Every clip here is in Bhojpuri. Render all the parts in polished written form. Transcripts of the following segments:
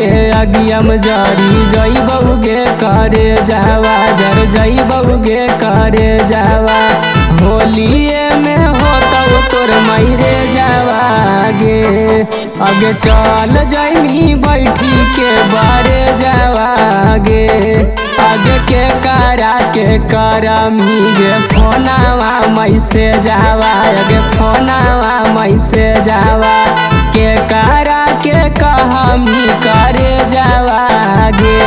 के अगियम जरी जइबौगे करे जावा जर जइबौगे करे जावा होलिए में होतौ तोर मायरे जावा गे आगे चल जइमी बैठी के बारे जावा गे आगे के करमी गे फोनावा मैसे जावा आगे फोनावा मैसे जावा के कहमी करे जावा गे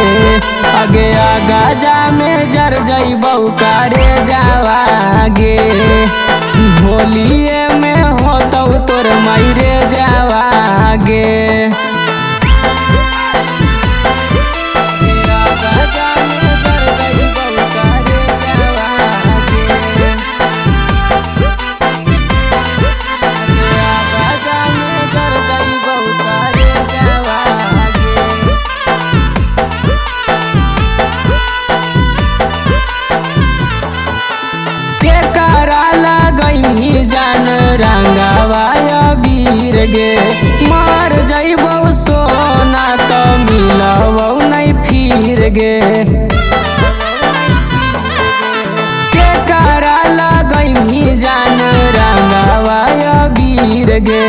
आगे आगाजा में जर जइबौ करे जावा गे होलिए में होतौ तोर मायरे जावा गे जान रंगावा वीर गे मार जइबौ सोना तो मिलबौ नहीं फिर गे के करा लगैमी जान रंगावा वीर गे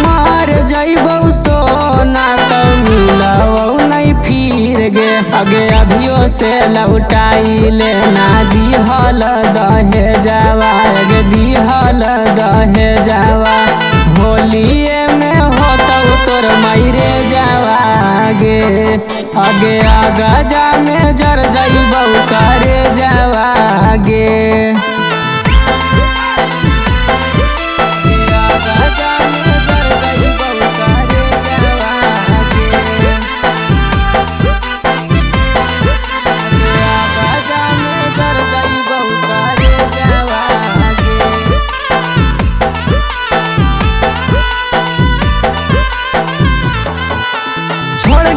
मार जइबौ सोना तो मिलबौ नहीं फिर गे अगे अभियो से लौटाई लेना दिहल दहे जावा गे दिहल दहे जावा होलिए में होतौ तोर मायरे जावा गे आगे आगाजा में जर जइबौ करे जावा गे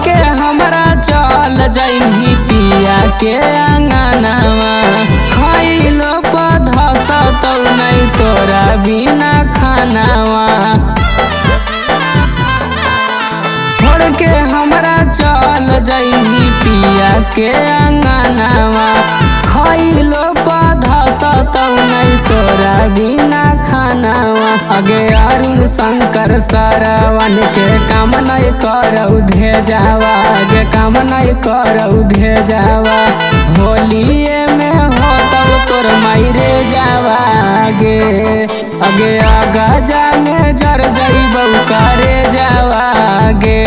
के हमरा चल जइमी पिया के अंगनावा खइलो पधसतौ नहीं तोरा बिना खानावा छोड़ के हमरा चल जइमी पिया के अंगनावा खइलो पधसतौ नहीं तोरा बिना खानावा अगे अरुण शंकर सरवन के काम नहीं करौ धे जावा गे काम नहीं करौ धे जावा होलिए में होतौ तोर मायरे जावा गे अगे आगाजा में जर जइबौ करे जावा गे।